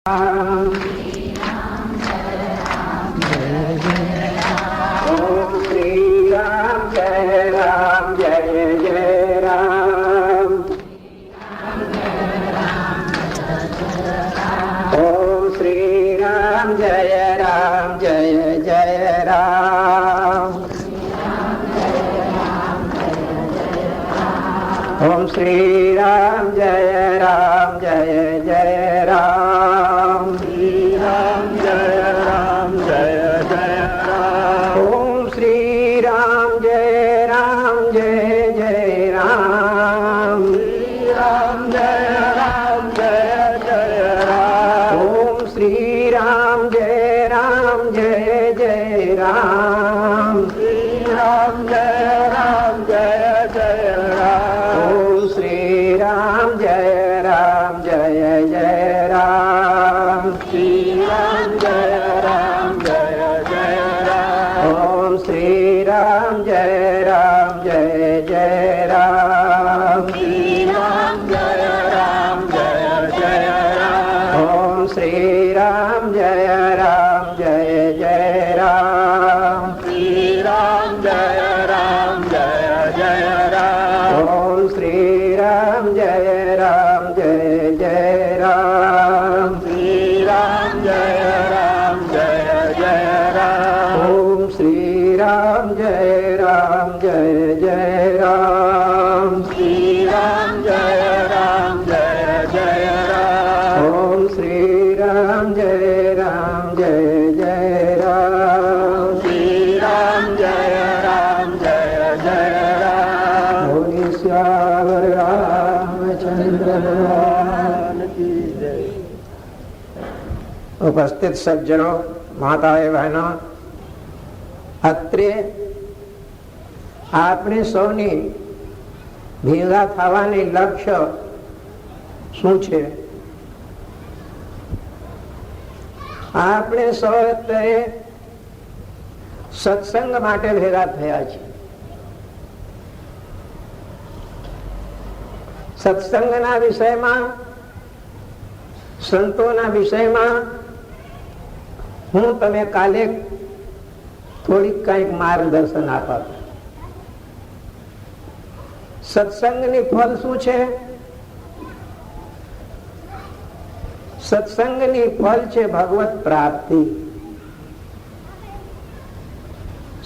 राम ओम श्री राम जय जय राम। ओम श्री राम जय जय राम। ओम श्री राम जय जय राम। श्री राम जय जय राम। ओम श्री राम जय जय राम। श्री राम जय जय राम। ओम श्री राम जय जय राम। श्री राम जय जय राम। ओम श्री राम जय जय राम। श्री राम जय जय राम। ओम श्री राम जय जय राम। श्री राम जय जय राम। ओम श्री राम जय जय राम। श्री राम जय जय राम। ओम श्री राम जय जय राम। श्री राम जय जय राम। ओम श्री राम जय जय राम। श्री राम जय जय राम। ओम श्री राम जय जय राम। श्री राम जय जय राम। बोलिए श्यावर रामचंद्र भगवान की जय। उपस्थित सज्जनों, माताएं, बहनों, અત્રે આપણે સૌની ભેગા થવાની લક્ષ્ય શું છે? આપણે સૌ અત્યારે સત્સંગ માટે ભેગા થયા છીએ. સત્સંગના વિષયમાં, સંતોના વિષયમાં હું તમે કાલે થોડીક કંઈક માર્ગદર્શન આપો. સત્સંગની ફળ શું છે? સત્સંગની ફળ છે ભગવત પ્રાપ્તિ.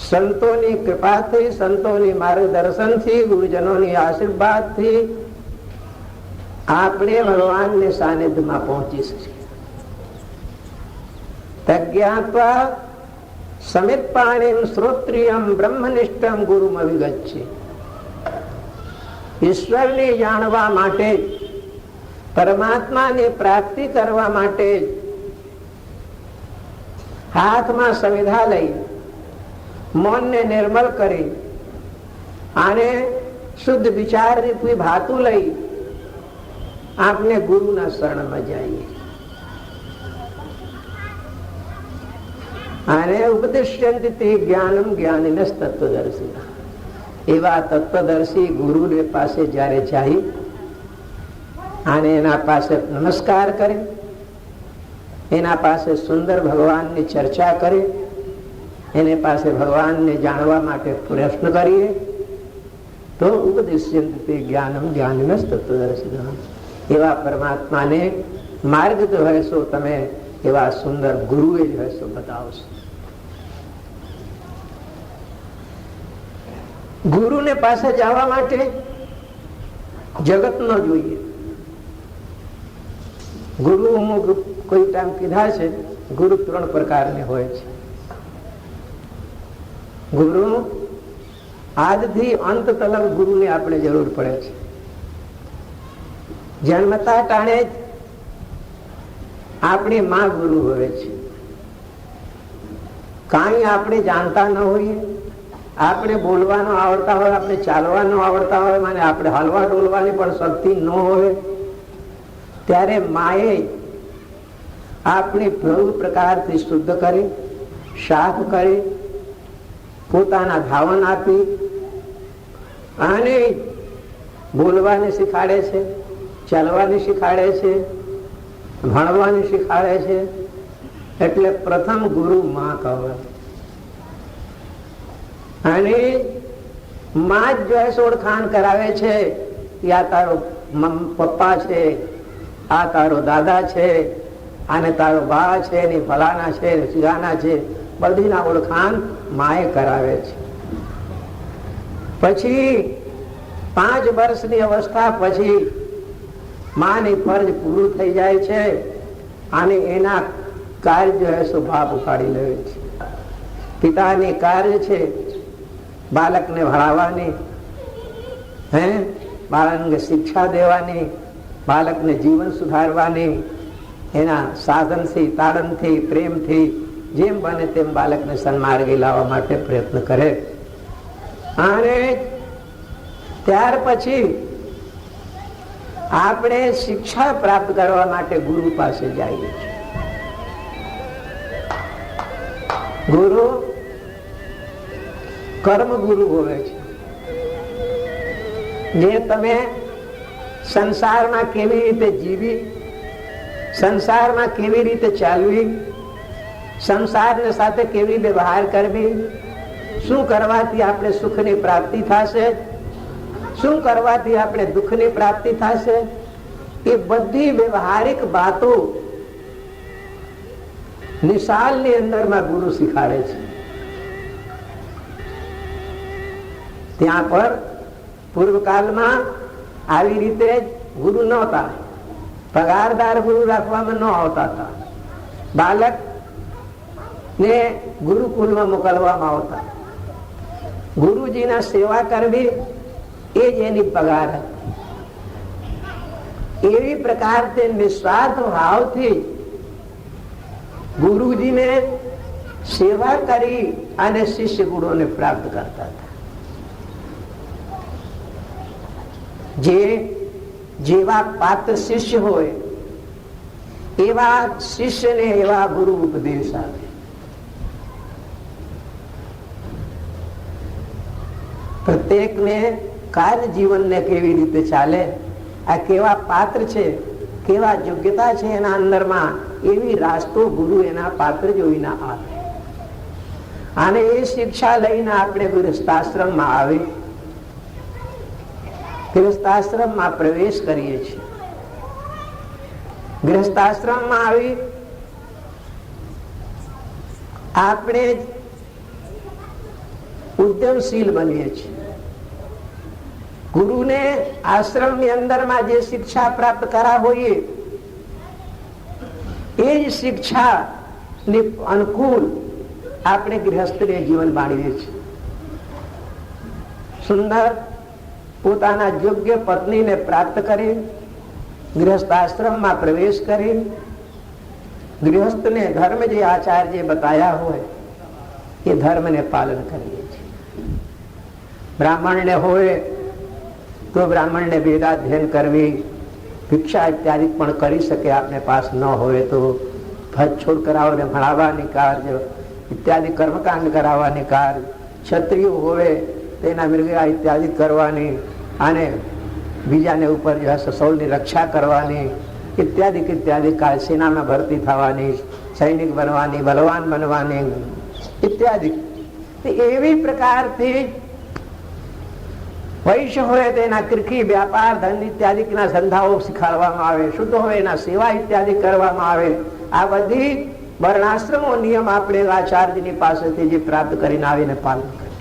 સંતોની કૃપાથી, સંતોની માર્ગદર્શનથી, ગુરુજનોની આશીર્વાદથી આપણે ભગવાનની સાનિધ્યમાં પહોંચી શકીએ. તજ્ઞાત્વા સમિત પાણીમ શ્રોત્રિયમ બ્રહ્મનિષ્ઠમ ગુરુમ અવિગચ્છે. ઈશ્વરને જાણવા માટે, પરમાત્માની પ્રાપ્તિ કરવા માટે હાથમાં સંવિધા લઈ, મનને નિર્મલ કરી અને શુદ્ધ વિચાર રૂપી ભાતું લઈ આપને ગુરુના શરણમાં જઈએ. અને ઉપદેશ્યંતિ તે જ્ઞાનમ જ્ઞાનિનસ તત્વદર્શી. એવા તત્વદર્શી ગુરુને પાસે જયારે જાય અને એના પાસે નમસ્કાર કરે, એના પાસે સુંદર ભગવાનની ચર્ચા કરે, એની પાસે ભગવાનને જાણવા માટે પ્રશ્ન કરીએ તો ઉપદેશ્યંતિ તે જ્ઞાનમ જ્ઞાનિનસ તત્વદર્શી. એવા પરમાત્માને માર્ગ તો હશો તમે, એવા સુંદર ગુરુએ જ હશો બતાવશો. ગુરુને પાસે જવા માટે જગત ન જોઈએ. ગુરુ કોઈ ટાઈમ કીધા છે, ગુરુ 3 પ્રકારને હોય છે. ગુરુ આજથી અંત તલક ગુરુની આપણે જરૂર પડે છે. જન્મતા ટાણે જ આપણી માં ગુરુ હોય છે. કાંઈ આપણે જાણતા ન હોઈએ, આપણે બોલવાનું આવડતા હોય, આપણે ચાલવાનું આવડતા હોય, મને આપણે હલવા ડોલવાની પણ શક્તિ ન હોય, ત્યારે માએ આપણી પ્રભુ પ્રકારથી શુદ્ધ કરી, સાફ કરી, પોતાના ધાવન આપી અને બોલવાને શીખાડે છે, ચાલવાની શીખાડે છે ભણવાનું શીખાડે છે એટલે પ્રથમ ગુરુ માં કહે. અને માં જ જો ઓળખાણ કરાવે છે કે આ તારો પપ્પા છે, આ તારો દાદા છે, આને તારો બા છે, ને ફલાના છે, સિગાના છે, બધી ના ઓળખાણ માએ કરાવે છે. પછી 5 વર્ષની અવસ્થા પછી માની ફરજ પૂરું થઈ જાય છે અને એના કાર્ય બાપ ઉપાડી લે છે. પિતાની કાર્ય છે બાળકને ભણાવવાની, બાળકને શિક્ષા દેવાની, બાળકને જીવન સુધારવાની, એના સાધનથી, તાળનથી, પ્રેમથી જેમ બને તેમ બાળકને સન્માર્ગે લાવવા માટે પ્રયત્ન કરે. અને ત્યાર પછી આપણે શિક્ષા પ્રાપ્ત કરવા માટે ગુરુ પાસે જઈએ છીએ. ગુરુ કર્મ ગુરુ હોય છે, જે તમે સંસારમાં કેવી રીતે જીવી, સંસારમાં કેવી રીતે ચાલવી, સંસારની સાથે કેવી વ્યવહાર કરવી, શું કરવાથી આપણે સુખની પ્રાપ્તિ થશે, શું કરવાથી આપણે દુઃખની પ્રાપ્તિ થશે, એ બધી વ્યવહારિક બાતો નિશાલની અંદરમાં ગુરુ શીખાડે છે. ત્યાં પર પૂર્વકાળમાં આવી રીતે ગુરુ નહોતા, પગારદાર ગુરુ રાખવામાં ન આવતા હતા. બાળક ને ગુરુકુળમાં મોકલવામાં આવતા. ગુરુજીના સેવા કરવી એ જ એની પગાર હતી. એવી પ્રકારથી નિસ્વાર્થ ભાવથી ગુરુજીને સેવા કરી અને શિષ્ય ગુરુને પ્રાપ્ત કરતા હતા. જેવા પાત્ર શિષ્ય હોય એવા શિષ્યને એવા ગુરુ ઉપદેશ આપે. પ્રત્યેકને કાર્ય જીવનને કેવી રીતે ચાલે, આ કેવા પાત્ર છે, કેવા યોગ્યતા છે એના અંદરમાં, એવી રાસ્તો ગુરુ એના પાત્ર જોઈને આપે. અને એ શિક્ષા લઈને આપણે ગૃહસ્થાશ્રમમાં આવે, ગૃહસ્થાશ્રમમાં પ્રવેશ કરીએ છીએ. ગૃહસ્થાશ્રમમાં આવી આપણે ઉદ્યમશીલ બનીએ છીએ. ગુરુને આશ્રમની અંદરમાં જે શિક્ષા પ્રાપ્ત કરા હોઈએ એ જ શિક્ષા ને અનુકૂળ આપણે ગૃહસ્થને જીવન માણીએ છીએ. સુંદર પોતાના યોગ્ય પત્નીને પ્રાપ્ત કરી ગૃહસ્થાશ્રમમાં પ્રવેશ કરી ગૃહસ્થને ધર્મ જે આચાર્ય બતાયા હોય એ ધર્મને પાલન કરીએ છીએ. બ્રાહ્મણને હોય તો બ્રાહ્મણને વેદાધ્યયન કરવી, ભિક્ષા ઇત્યાદિ પણ કરી શકે. આપણે પાસ ન હોય તો ભજ છોડ કરાવવાને ભણાવવાની કાર્ય ઇત્યાદિ કર્મકાંડ કરાવવાની કાર્ય, ક્ષત્રિયો હોય તેના મૃગયા ઇત્યાદિ કરવાની અને બીજાને ઉપર સૌની રક્ષા કરવાની ઇત્યાદિ ઇત્યાદિ કાર્ય, સેનામાં ભરતી થવાની, સૈનિક બનવાની, બલવાન બનવાની ઇત્યાદિ. એવી પ્રકારથી વૈશ્ય હોય તેના કિરકી વ્યાપાર ધન ઇત્યાદિના ધંધાઓ શીખવાડવામાં આવે, શુદ્ધ હોય એના સેવા ઇત્યાદિ કરવામાં આવે. આ બધી વર્ણાશ્રમો નિયમ આપણે આચાર્યની પાસેથી જે પ્રાપ્ત કરીને આવીને પાલન કરીએ.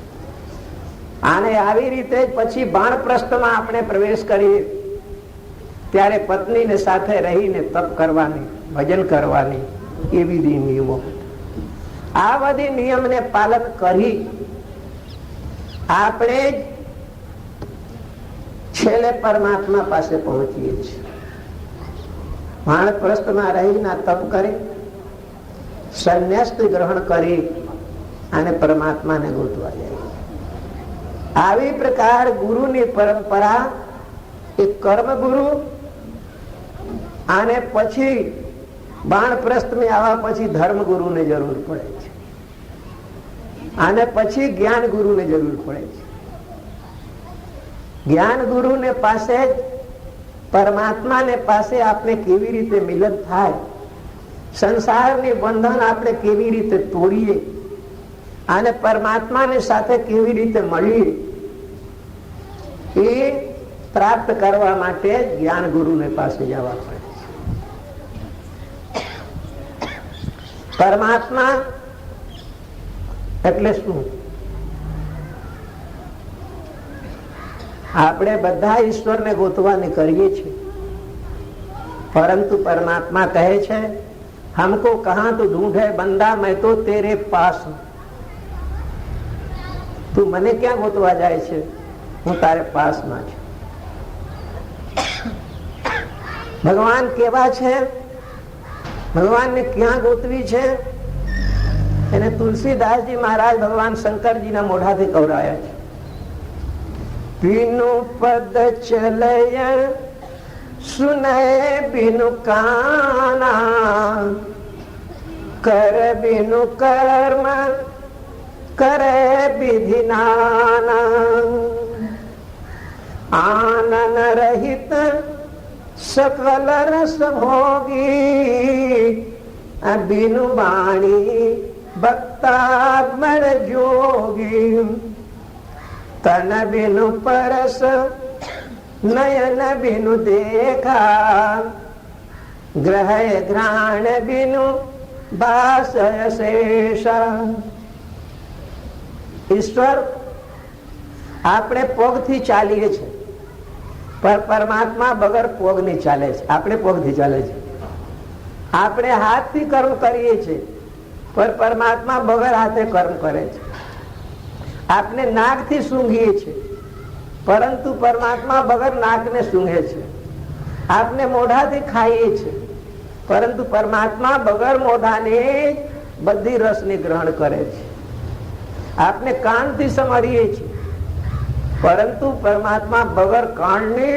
આને આવી રીતે પછી બાણપ્રસ્થમાં આપણે પ્રવેશ કરીએ ત્યારે પત્નીને સાથે રહીને તપ કરવાની, ભજન કરવાની એવી નિયમો. આ બધી નિયમને પાલન કરી આપણે છેલ્લે પરમાત્મા પાસે પહોંચીએ છીએ. વાણપ્રસ્થમાં રહીને તપ કરી સંન્યાસ ગ્રહણ કરી અને પરમાત્માને ગોતવા જાય. આવી પ્રકાર ગુરુની પરંપરા એ કર્મ ગુરુ અને પછી બાણપ્રસ્થમાં આવ્યા પછી ધર્મ ગુરુને જરૂર પડે છે અને પછી જ્ઞાન ગુરુને જરૂર પડે છે. જ્ઞાન ગુરુને પાસે જ પરમાત્માને પાસે આપણે કેવી રીતે મિલન થાય, સંસારની બંધન આપણે કેવી રીતે તોડીએ અને પરમાત્માની સાથે કેવી રીતે મળીએ, એ પ્રાપ્ત કરવા માટે જ્ઞાન ગુરુને પાસે જવા પડે છે. પરમાત્મા એટલે શું? આપણે બધા ઈશ્વરને ગોતવાની કરીએ છીએ, પરંતુ પરમાત્મા કહે છે हमको कहां तो ढूंढे बंदा मैं तो तेरे पास हूं. તું મને ક્યાં ગોતવા જાય છે? હું તારે પાસમાં છું. ભગવાન કેવા છે? ભગવાનને ક્યાં ગોતવી છે? એને તુલસીદાસજી મહારાજ ભગવાન શંકરજીના મોઢાથી કવરાયા છે. बिनु पद चलय सुनय बिनु काना, कर बिनु कर्म करे विधि नाना, आनन रहित सकल रस भोगी, बिनु वाणी भक्तात्मर जोगी, तन बिनु परस नयन बिनु देखा, ग्रह घ्राण बिनु भाषय शेषा. ઈશ્વર આપણે પગથી ચાલીએ છીએ, પણ પરમાત્મા વગર પગની ચાલે છે. આપણે પગથી ચાલે છે. આપણે હાથથી કર્મ કરીએ છીએ, પણ પરમાત્મા વગર હાથે કર્મ કરે છે. આપણે નાકથી સૂંઘીએ છીએ, પરંતુ પરમાત્મા વગર નાકને સૂંઘે છે. આપણે મોઢાથી ખાઈએ છીએ, પરંતુ પરમાત્મા વગર મોઢાને બધી રસને ગ્રહણ કરે છે. આપણે કાનથી સાંભળીએ છીએ, પરંતુ પરમાત્મા વગર કાનને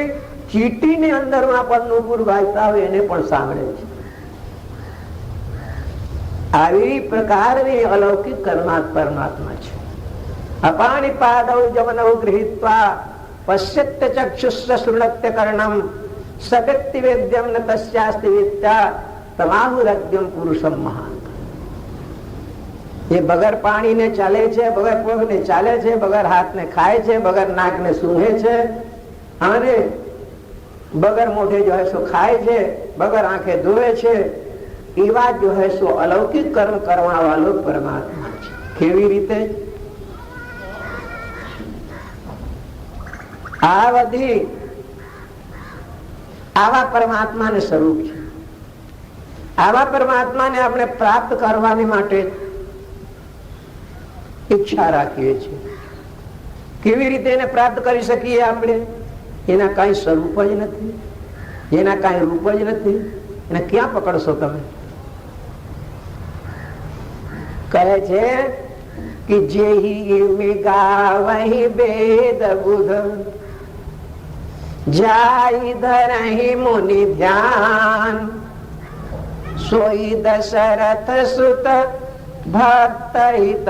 ચીટીને અંદરમાં પણ નુપુર ગાયતા હોય એને પણ સાંભળે છે. આવી પ્રકારની અલૌકિક પરમાત્મા છે. અપાણી પાદૌ જવનૌ ગૃહીત્વા પશ્યત્ય ચક્ષુષ શૃણત્ય કર્ણમ સગત્ય વેદ્યમ ન તસ્યાસ્તિ વિદ્યા તમાહુરગ્યમ પુરુષમ મહાન. એ બગર પાણીને ચાલે છે, બગર પગને ચાલે છે, બગર હાથને ખાય છે, બગર નાકને સૂંઘે છે, અને બગર મોઢે જો હે સો ખાય છે, બગર આંખે ધોવે છે. એવા જો હે સો અલૌકિક કર્મ કરવા વાળો પરમાત્મા છે. કેવી રીતે? આ બધી આવા પરમાત્માને સ્વરૂપ છે. આવા પરમાત્માને આપણે પ્રાપ્ત કરવાની માટે ઈચ્છા રાખીએ છીએ. કેવી રીતે એને પ્રાપ્ત કરી શકીએ આપણે? એના કઈ સ્વરૂપ જ નથી, એના કઈ રૂપ જ નથી. એને ક્યાં પકડશો તમે? કહે છે કે જેહી મિગાવહી વેદ બુધ જાય ધરહી મુનિ ધ્યાન, સોઈ દશરથ સુત ભક્ત હિત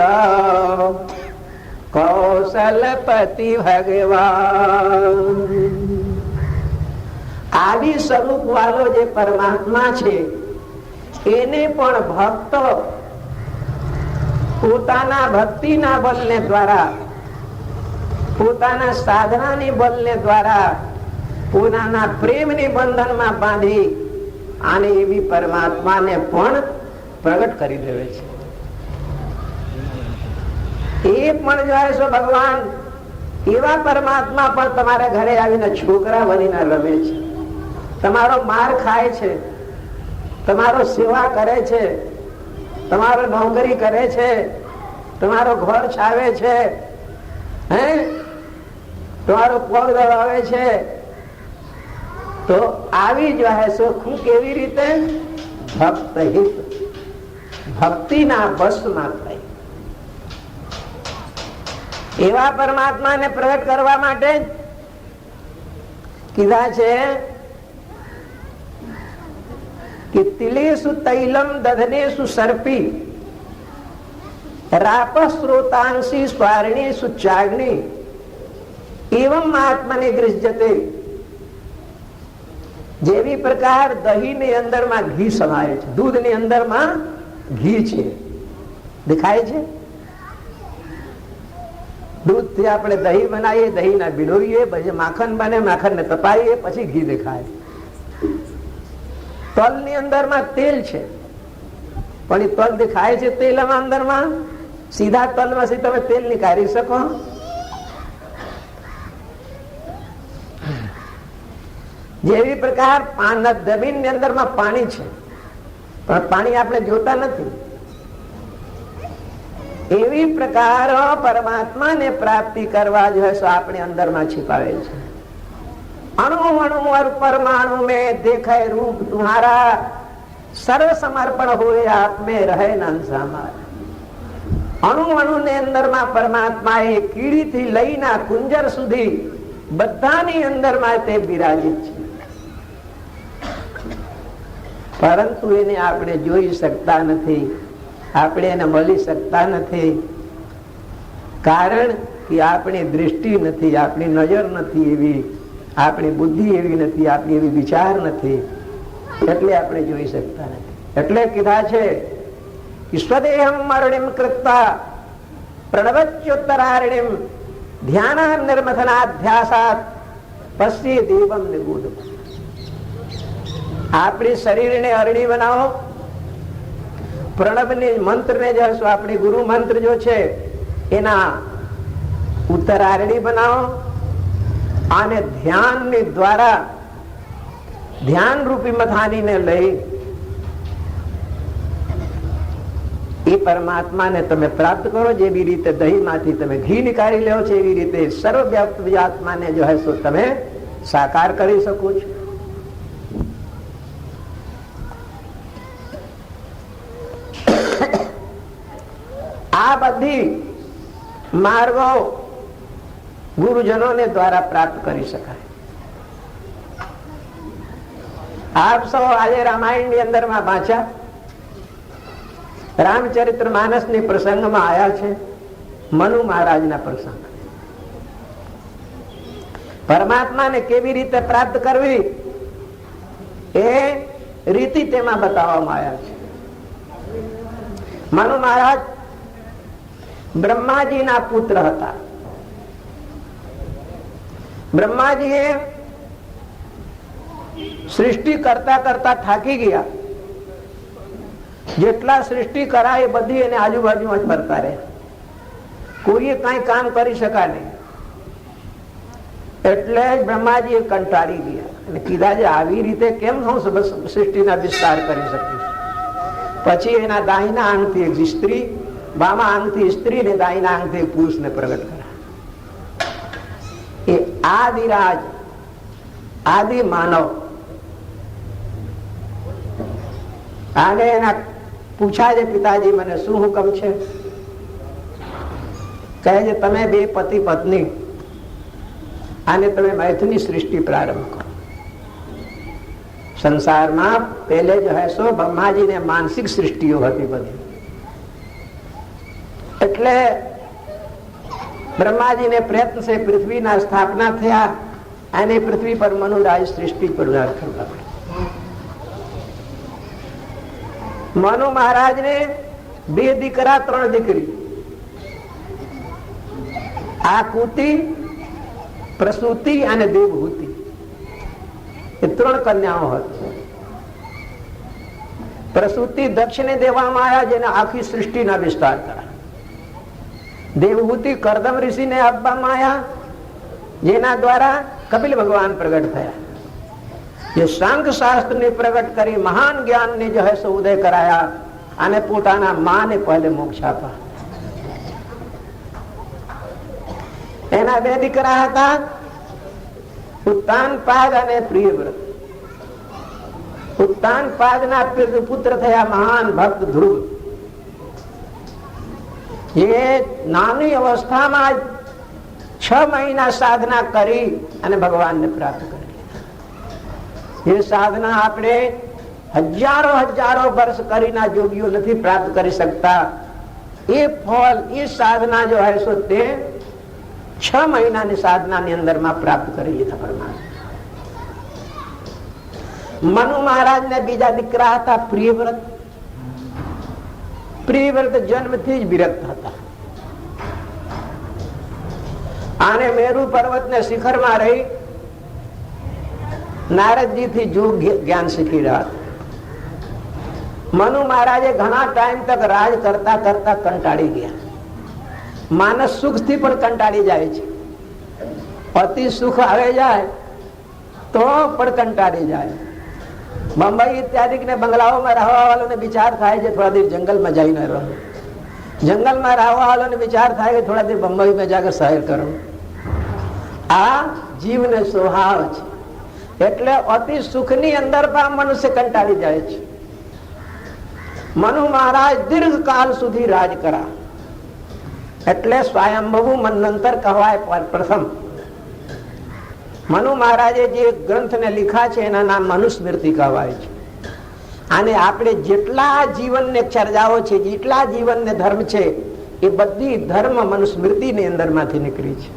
કૌશલપતિ ભગવાન. આવી સ્વરૂપ વાળો જે પરમાત્મા છે એને પણ ભક્ત પોતાના ભક્તિના બલને દ્વારા, પોતાના સાધનાની બલને દ્વારા, પોતાના પ્રેમની બંધનમાં બાંધી અને એવી પરમાત્માને પણ પ્રગટ કરી દેવે છે. એ પણ જાય છો ભગવાન એવા પરમાત્મા પણ તમારા ઘરે આવીને છોકરા બનીને રમે છે, તમારો માર ખાય છે, તમારો સેવા કરે છે, તમારો નોકરી કરે છે, તમારો ઘર છાવે છે, હે તમારો પગ દબાવે છે. તો આવી જ વહેશો કેવી રીતે? ભક્ત હિત, ભક્તિના બસમાં થઈ. એવા પરમાત્માને પ્રગટ કરવા માટે કીધા છે કે તિલેસુ તૈલમ દધનેસુ સર્પી રાપ સ્રોતાંસી સ્વારણેસુ ચાગ્નિ એવમ આત્મને ગૃહ્યતે. જેવી પ્રકાર દહીંની અંદરમાં ઘી સમાય છે, દૂધની અંદરમાં ઘી છે, દેખાય છે. દૂધથી આપણે દહીં બનાવીએ, દહીંના ભીડોવીએ, પછી માખણ બને, માખણને તપાઈએ, પછી ઘી દેખાય. તલની અંદરમાં તેલ છે, પણ એ તલ દેખાય છે તેલમાં અંદરમાં? સીધા તલમાંથી તમે તેલ નીકાળી શકો? જેવી પ્રકાર જમીનની અંદરમાં પાણી છે, પણ પાણી આપણે જોતા નથી. એવી પ્રકાર પરમાત્માને પ્રાપ્તિ કરવા જો આપણે અંદરમાં छिपाવેલ છે. अणु अणु और परमाणु में देखे रूप तुम्हारा, सर्व समर्पण हुए आप में रहे नंसा हमारा. अणु अणु ने अंदर में परमात्मा ए कीड़ी थी लईना कुंजर सुधी बधानी अंदर में ते विराजित छे, परंतु એને આપણે જોઈ શકતા નથી, આપણે એને મળી શકતા નથી. કારણ કે આપણી દૃષ્ટિ નથી, આપણી નજર નથી એવી, આપણી બુદ્ધિ એવી નથી, આપણી એવી વિચાર નથી, એટલે આપણે જોઈ શકતા નથી. એટલે કીધા છે કે સ્વદેહમ મરણિમ કૃત્વા પ્રણવચ્યોત્તરારણિમ ધ્યાન નિર્મથનાધ્યાસાત પશ્યે દેવમ નિગૂઢ. આપણી શરીરને અરણી બનાવો, પ્રણવની મંત્રને જો આપણી ગુરુ મંત્ર જો છે એના ઉત્તરારણી બનાવો, અને ધ્યાનની દ્વારા ધ્યાન રૂપી મથાનીને લઈ એ પરમાત્માને તમે પ્રાપ્ત કરો. જેવી રીતે દહીંમાંથી તમે ઘી નીકાળી લો છો, એવી રીતે સર્વવ્યાપ્ત આત્માને જો હે તો તમે સાકાર કરી શકો છો. આ બધી માર્ગો ગુરુજનોને દ્વારા પ્રાપ્ત કરી શકાય. આપ સૌ આજે રામાયણ ની અંદર માં વાંચ્યા, રામચરિત્ર માનસ ની પ્રસંગમાં આયા છે. મનુ મહારાજ ના પ્રસંગ, પરમાત્માને કેવી રીતે પ્રાપ્ત કરવી એ રીતિ તેમાં બતાવવામાં આવ્યા છે. મનુ મહારાજ બ્રહ્માજી ના પુત્ર હતા. બ્રહ્માજી એ સૃષ્ટિ કરતા કરતા થાકી ગયા. જેટલા સૃષ્ટિ કરાય એ બધી એને આજુબાજુમાં જ ફરતા રહે, કોઈએ કઈ કામ કરી શકા નહીં. એટલે બ્રહ્માજી કંટાળી ગયા અને કીધા છે આવી રીતે કેમ હું સૃષ્ટિના વિસ્તાર કરી શકીશ. પછી એના દાહિના અંગથી એક સ્ત્રી, બામા અંગથી સ્ત્રી ને દાહિના અંગથી પુરુષને પ્રગટ કર્યા. એ આદિરાજ, આદિ માનવ. આને એના પૂછા છે પિતાજી મને શું હુકમ છે? કહે છે તમે બે પતિ પત્ની આને તમે મૈથુની સૃષ્ટિ પ્રારંભ કરો. સંસારમાં પહેલે જો હે સો બ્રહ્માજીને માનસિક સૃષ્ટિઓ હતી બધી. એટલે બ્રહ્માજીને પ્રયત્ન से પૃથ્વીના સ્થાપના થયા અને પૃથ્વી પર મનુરાજ સૃષ્ટિ પ્રદાન કરવા. મનુ મહારાજ ને બે દીકરા ત્રણ દીકરી, આકુતિ, પ્રસૂતિ અને દેવહૂતિ, એ ત્રણ કન્યાઓ હતી. પ્રસૂતિ દક્ષને દેવામાં આવ્યા જેને આખી સૃષ્ટિના વિસ્તાર કર્યા. દેવહૂતિ કરદમ ઋષિને આપવામાં આવ્યા જેના દ્વારા કપિલ ભગવાન પ્રગટ થયા. જે સાંખ્ય શાસ્ત્રને પ્રગટ કરી મહાન જ્ઞાનને જો હે સો ઉદય કરાયા અને પોતાના માને પહેલે મોક્ષ આપ્યા. એના બે દીકરા હતા ઉત્તાનપાદ અને પ્રિયવ્રત. ઉત્તાનપાદના પુત્ર થયા મહાન ભક્ત ધ્રુવ. એ નાની અવસ્થામાં 6 મહિના સાધના કરી અને ભગવાનને પ્રાપ્ત કરી. એ સાધના આપણે હજારો હજારો વર્ષ કરીને જોગીઓ નથી પ્રાપ્ત કરી શકતા. એ ફળ, એ સાધના જો હે સો તે 6 મહિનાની સાધનાની અંદરમાં પ્રાપ્ત કરી લીધા પરમાત્મા. મનુ મહારાજ ને બીજા દીકરા હતા પ્રિયવ્રત. પ્રિયવ્રત જન્મથી જ વિરક્ત હતા. આને મેરુ પર્વત ને શિખર માં રહી નારદજી થી જોગ જ્ઞાન શીખી રહ્યા હતા. મનુ મહારાજે ઘણા ટાઈમ તક રાજ કરતા કરતા કંટાળી ગયા. માનસ સુખ થી પણ કંટાળી જાય છે. અતિ સુખ આવે જાય તો પણ કંટાળી જાય. બંબઈ ઇત્યાદિ ને બંગલાઓમાં રહેવા વાળાને વિચાર થાય છે થોડા દેર જંગલમાં જઈને રહો. જંગલમાં રહેવા વાળાને વિચાર થાય કે થોડા દેર બંબઈમાં જાकर સહેર કરો. આ જીવને સ્વભાવ છે. એટલે અતિ સુખની અંદર પણ મનુષ્ય કંટાળી જાય છે. મનુ મહારાજ દીર્ઘ કાળ સુધી રાજ કર્યા. એટલે સ્વયંભુ મન્વંતર કહેવાય. પ્રથમ મનુ મહારાજે જે ગ્રંથને લીખા છે એના નામ મનુસ્મૃતિ કહેવાય છે. અને આપણે જેટલા જીવનને ચર્ચાઓ છે, જેટલા જીવનને ધર્મ છે, એ બધી ધર્મ મનુસ્મૃતિની અંદર માંથી નીકળી છે.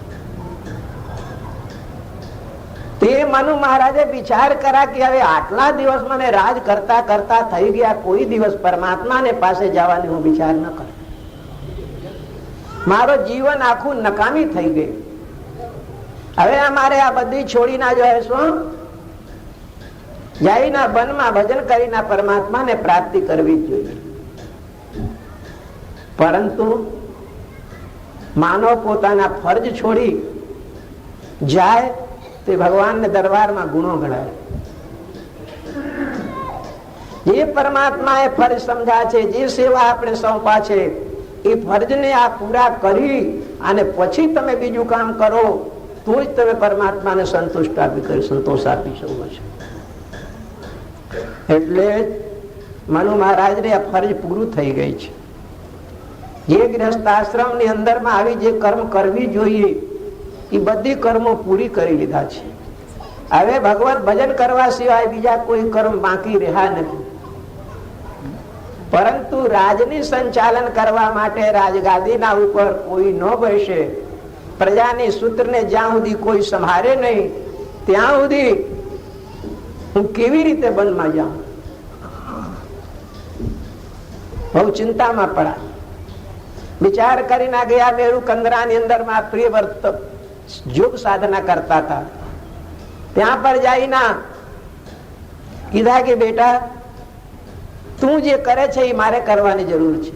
તે મનુ મહારાજે વિચાર કર્યા કે હવે આટલા દિવસ મને રાજ કરતા કરતા થઈ ગયા, કોઈ દિવસ પરમાત્માને પાસે જવાની હું વિચાર ન કરું. મારો જીવન આખું નકામી થઈ ગયું. હવે અમારે આ બધી છોડી ના જોઈએ શું? જઈના વનમાં ભજન કરીને પરમાત્માને પ્રાપ્તિ કરવી જ જોઈએ. પરંતુ માનવ પોતાના ફરજ છોડી જાય તે ભગવાનને દરબારમાં ગુનો ગણાય. જે પરમાત્મા એ ફરજ સમજા છે, જે સેવા આપણે સોંપા છે, એ ફરજને આ પૂરા કરી અને પછી તમે બીજું કામ કરો તો જ તમે પરમાત્માને સંતુષ્ટ આપી કરી સંતોષ આપી શકો છો. એટલે મનુ મહારાજને આ ફરજ પૂરું થઈ ગઈ છે. જે ગૃહસ્થાશ્રમ ની અંદર માં આવી જે કર્મ કરવી જોઈએ એ બધી કર્મો પૂરી કરી લીધા છે. હવે ભગવત ભજન કરવા સિવાય બીજા કોઈ કર્મ બાકી રહ્યા નથી. પરંતુ રાજની સંચાલન કરવા માટે રાજગાદીના ઉપર કોઈ ન બેસે, પ્રજાની સૂત્રને જ્યાં સુધી કોઈ સંભાળે નહીં ત્યાં સુધી હું કેવી રીતે વનમાં જાઉં? બહુ ચિંતામાં પડ્યા. વિચાર કરીને ગયા. મેરુ કંદરાની અંદર માં પ્રિયવ્રત યોગ સાધના કરતા હતા. ત્યાં પર જઈને કીધા કે બેટા, તું જે કરે છે એ મારે કરવાની જરૂર છે.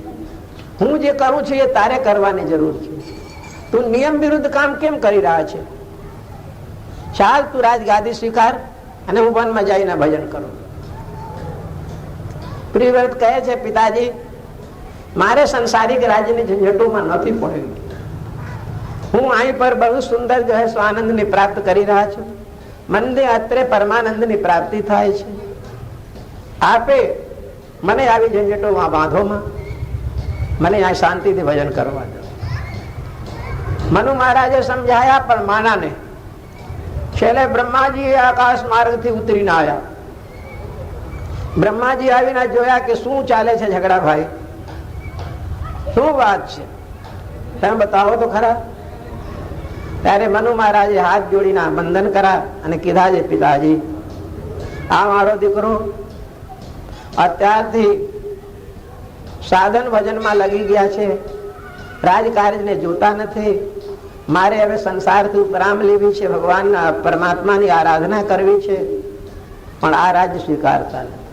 હું જે કરું છું એ તારે કરવાની જરૂર છે. તું નિયમ વિરુદ્ધ કામ કેમ કરી રહ્યા છે? ચાલ તું રાજગાદી સ્વીકાર અને હું વનમાં જઈને ભજન કરું. પ્રિયવ્રત કહે છે, પિતાજી મારે સંસારિક રાજ્યની ઝંઝટોમાં નથી પડ્યું. હું અહીં પર બહુ સુંદર જો હે સ્વાનંદ ની પ્રાપ્ત કરી રહ્યા છું. મને અત્રે પરમાનંદ ની પ્રાપ્તિ થાય છે. આપે મને આવી ઝંઝટોમાં બાંધોમાં, મને આ શાંતિથી ભજન કરવા દો. મનુ મહારાજે સમજાયા પણ માના ને. છેલ્લે બ્રહ્માજી આકાશ માર્ગ થી ઉતરીને આવ્યા. બ્રહ્માજી આવીને જોયા કે શું ચાલે છે ઝઘડા ભાઈ, શું વાત છે, તમે બતાવો તો ખરા. ત્યારે મનુ મહારાજે હાથ જોડીને બંધન કર્યા અને કીધા છે, પિતાજી આ મારો દીકરો અત્યારથી સાધન ભજનમાં લગી ગયા છે, રાજકાર્યને જોતા નથી. મારે હવે સંસારથી ઉપરામ લેવી છે, ભગવાનના પરમાત્માની આરાધના કરવી છે, પણ આ રાજ્ય સ્વીકારતા નથી.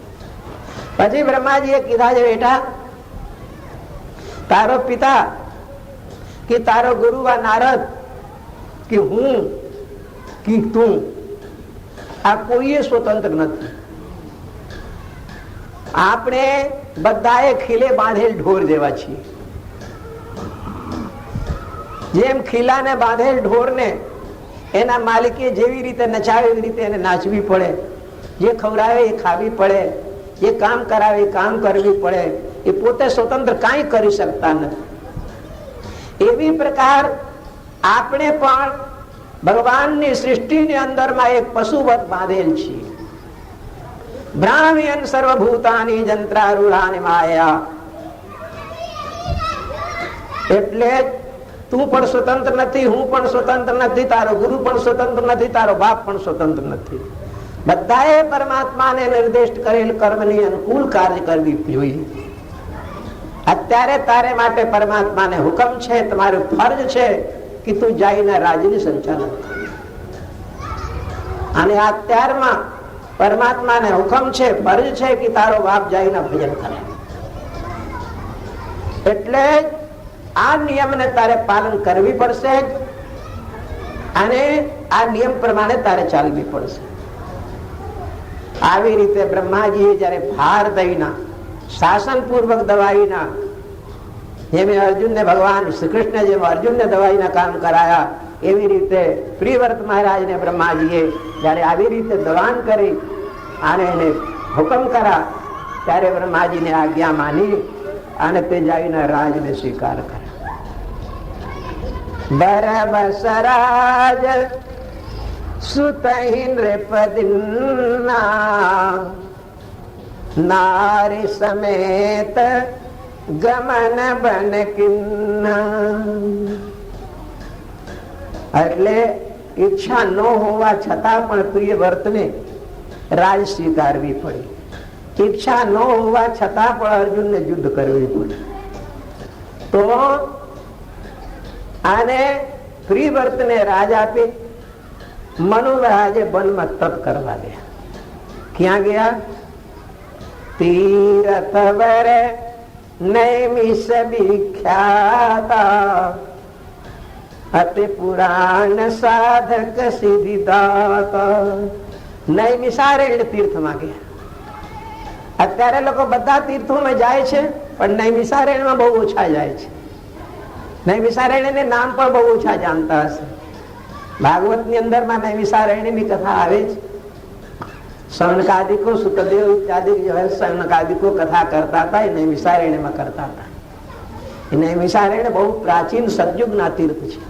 પછી બ્રહ્માજીએ કીધા છે, બેટા તારો પિતા કે તારો ગુરુ આ નારદ કે હું કે તું, આ કોઈ સ્વતંત્ર નથી. આપણે બધાએ ખીલે બાંધેલ ઢોર જેવા છીએ. જેમ ખીલાને બાંધેલ ઢોરને એના માલિકે જેવી રીતે નચાવે એવી રીતે એને નાચવી પડે, જે ખવડાવે એ ખાવી પડે, જે કામ કરાવે એ કામ કરવી પડે. એ પોતે સ્વતંત્ર કાંઈ કરી શકતા નથી. એવી પ્રકાર આપણે પણ ભગવાનની સૃષ્ટિની અંદરમાં એક પશુવત બાંધેલ છીએ. ભ્રામ્યન સર્વભૂતાની જંત્રારૂઢાની માયા. એટલે તું પણ સ્વતંત્ર નથી, હું પણ સ્વતંત્ર નથી, તારો ગુરુ પણ સ્વતંત્ર નથી, તારો બાપ પણ સ્વતંત્ર નથી. બધાએ પરમાત્માને નિર્દેશ કરેલ કર્મની અનુકૂળ કાર્ય કરવી જોઈએ. અત્યારે તારે માટે પરમાત્માને હુકમ છે, તમારું ફરજ છે કે તું જઈને રાજ્યનું સંચાલન કર. અને અત્યારમાં પરમાત્માને હુકમ છે, ફરજ છે કે તારો બાપ જઈને ભજન કરે. એટલે આ નિયમને તારે પાલન કરવી પડશે અને આ નિયમ પ્રમાણે તારે ચાલવી પડશે. આવી રીતે બ્રહ્માજીએ જયારે ભાર દઈના શાસન પૂર્વક દવાઈના, જેમ અર્જુનને ભગવાન શ્રી કૃષ્ણ જેમ અર્જુનને દવાઈના કામ કરાયા, એવી રીતે પ્રિયવ્રત મહારાજને બ્રહ્માજીએ જયારે આવી રીતે દવાન કરી અને એને હુકમ કરા, ત્યારે બ્રહ્માજીને આજ્ઞા માની અને તે જઈને રાજને સ્વીકાર કરે. બરબસરાજ સુતહિન્દ્રપદિના નારી સમેત ગમન બન કિન્ના. એટલે ઈચ્છા ન હોવા છતાં પણ પ્રિય વર્તને રાજ સ્વીકારવી પડી. ઈચ્છા ન હોવા છતાં પણ અર્જુનને યુદ્ધ કરવી પડી. તો આને પ્રિય વર્તને રાજ આપી મનુરાજે વનમાં તપ કરવા ગયા. ક્યાં ગયા? તીરથ વર નૈમિષ વિખ્યાતા અતિ પુરાણ સાધક સિદ્ધિદાતા. નૈમિષારણ્ય તીર્થમાં ગયા. અત્યારે લોકો બધા તીર્થોમાં જાય છે, પણ નૈમિષારણ્યમાં બહુ ઓછા જાય છે. નૈમિષારણ્યને નામ પણ બહુ ઓછા જાણતા હશે. ભાગવતની અંદરમાં નૈમિષારણ્યની કથા આવે છે. સૌનકાદિકો, સુતદેવ ઇત્યાદિ સૌનકાદિકો કથા કરતા હતા, એ નૈમિષારણ્યમાં કરતા હતા. એ નૈમિષારણ્ય બહુ પ્રાચીન સતયુગના તીર્થ છે.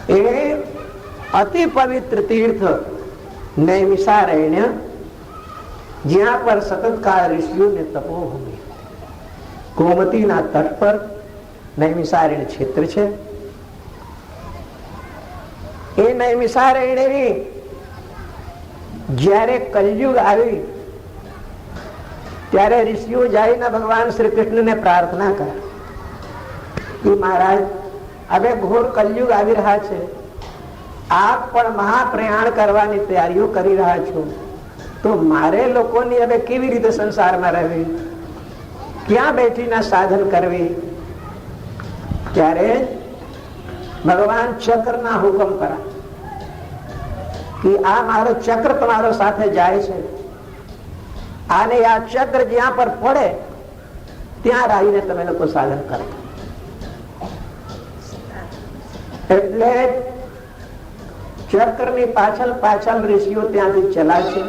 એ અતિ પવિત્ર તીર્થ નૈમિષારણ્ય, જ્યાં પર સતત કાળ ઋષિઓને તપોભૂમિ. ગોમતીના તટ પર નૈમિષારણ્ય ક્ષેત્ર છે. એ નૈમિષારણ્યની જયારે કલયુગ આવી ત્યારે ઋષિઓ જઈને ભગવાન શ્રી કૃષ્ણને પ્રાર્થના કરે કે મહારાજ, હવે ઘોર કલયુગ આવી રહ્યા છે, આપ પણ મહાપ્રયાણ કરવાની તૈયારીઓ કરી રહ્યા છો, તો મારે લોકોની હવે કેવી રીતે સંસારમાં રહેવી, ક્યાં બેઠીના સાધન કરવી? ત્યારે ભગવાન ચક્રના હુકમ કરા કે આ મારો ચક્ર તમારો સાથે જાય છે, અને આ ચક્ર જ્યાં પર પડે ત્યાં રહીને તમે લોકો સાધન કરો. એટલે ચક્રની પાછળ પાછળ ઋષિઓ ત્યાંથી ચલાશે.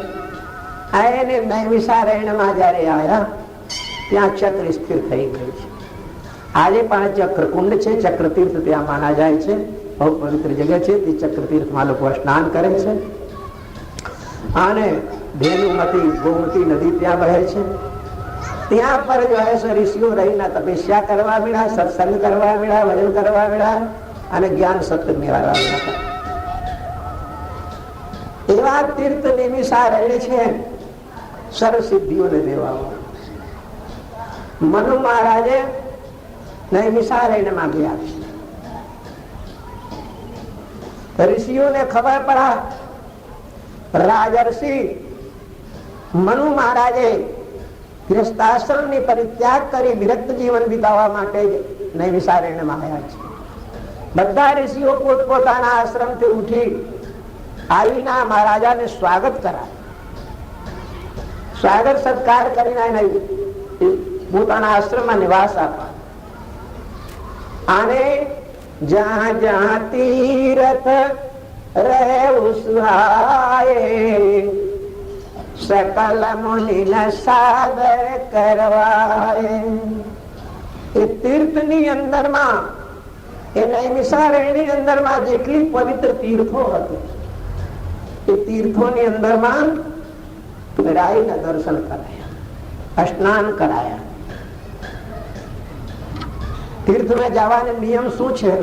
એને નૈમિષારણ્યમાં જયારે આવ્યા ત્યાં ચક્ર સ્થિર થઈ ગયું છે. આજે પણ ચક્ર કુંડ છે, ચક્ર તીર્થ ત્યાં માના જાય છે. બહુ પવિત્ર જગ્યા છે. તે ચક્ર તીર્થમાં લોકો સ્નાન કરે છે. અને ધેનુમતી ગોમતી નદી ત્યાં વહે છે. ત્યાં પર જો હે ઋષિઓ રહીને તપસ્યા કરવા મળ્યા, સત્સંગ કરવા મળ્યા, ભજન કરવા મળ્યા અને જ્ઞાન સત્ય મેળવવા મળ્યા. એવા તીર્થ નૈમિષારણ્ય છે, સર્વ સિદ્ધિઓને દેવા. મનુ મહારાજે નૈમિષારણ્યમાં ગયા. ઋષિઓને ખબર પડા રાજર્ષિ મનુ મહારાજે ગૃહસ્થાશ્રમની પરિત્યાગ કરી વિરક્ત જીવન વિતાવવા માટે નૈમિષારણ્યમાં આવ્યા છે. બધા ઋષિઓ પોતપોતાના આશ્રમથી ઉઠી આવીને મહારાજાને સ્વાગત કરાય, સ્વાગત સત્કાર કરીને પોતાના આશ્રમમાં નિવાસ આપવા. અને જહાં જહાં તીરથ રહે ઉસહાય સકલ મુનિ સાદર કરવાય. એ તીર્થની અંદરમાં, એ નૈમિષારણ્યની અંદરમાં જેટલી પવિત્ર તીર્થો હતી, એ તીર્થોની અંદરમાં રાયના દર્શન કરાયા, સ્નાન કરાયા. તીર્થમાં જવાનો નિયમ શું છે?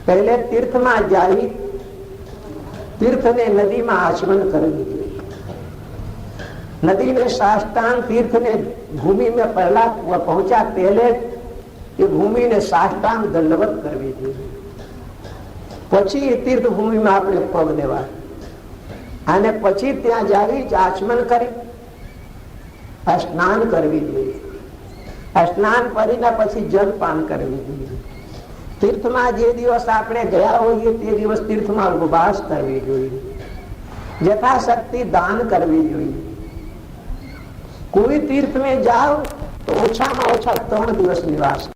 પહેલે તીર્થમાં જઈ તીર્થને નદીમાં આચમન કરવી જોઈએ. नदी में साष्टांग तीर्थ ने भूमि में पहला पहुंचा पहले कि भूमि ने साष्टांग दंडवत करवी જોઈએ. પછી તીર્થ ભૂમિમાં આપણે પગ દેવા અને પછી ત્યાં જાવી આચમન કરી સ્નાન કરવી જોઈએ. સ્નાન કરીને પછી જલપાન કરવી જોઈએ. તીર્થમાં જે દિવસ આપણે ગયા હોઈએ તે દિવસ તીર્થમાં ઉપવાસ કરવી જોઈએ. यथाशक्ति दान करवी જોઈએ. कोई तीर्थ में जाओ तो ओछा में ओछा 3 દિવસ निवास